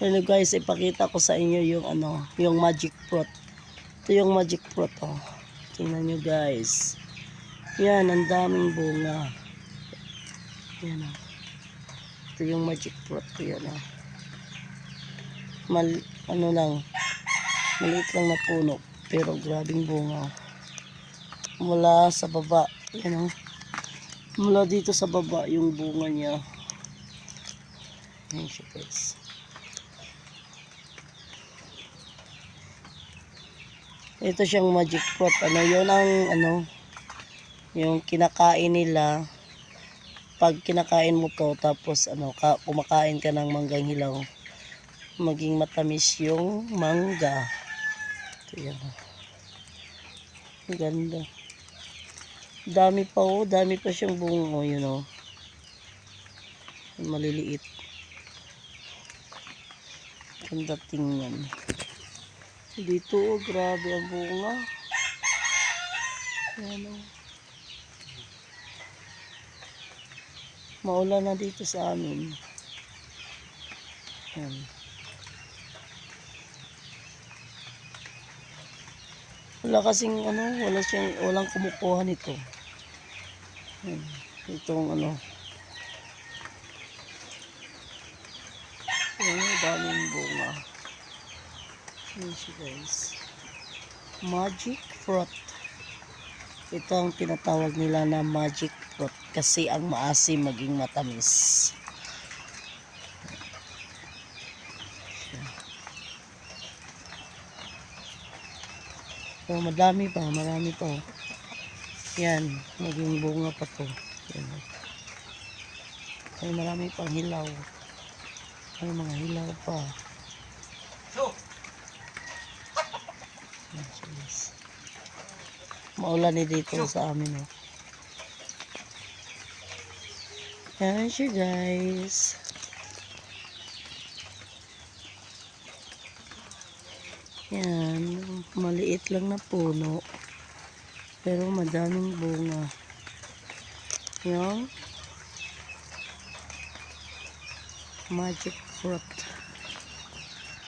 Hello guys, ipakita ko sa inyo yung yung magic fruit. Ito yung magic fruit, oh. Tingnan nyo guys. Yan, ang daming bunga. Yan, oh. Ito yung magic fruit. Yan, oh. Lang, maliit lang na puno, pero grabing bunga. Mula sa baba, yan, oh. Mula dito sa baba yung bunga niya. Yan siya guys. Ito siyang magic fruit. Yun ang yung kinakain nila. Pag kinakain mo to, tapos kumakain ka ng manggang hilaw, maging matamis yung mangga. Ito yan. Ang ganda. Dami pa, oh. Dami pa siyang bunga, yun, oh. Maliliit. Ganda tingnan. Dito, oh, grabe ang bunga. Ayan, oh. Maulan na dito sa amin. Ayan. Wala kasing walang kumukuha nito. Ayan. Itong ayan, daming bunga. Ayan siya guys. Magic fruit. Ito ang tinatawag nila na magic fruit kasi ang maasim maging matamis. So, marami pa. Yan, maging bunga pa to. Yan. Ay, marami pang hilaw. Ay, mga hilaw pa. Yan, guys. Maulan dito sa amin, oh. Yan siya guys. Yan, maliit lang na puno, pero madaming bunga. Yung magic fruit.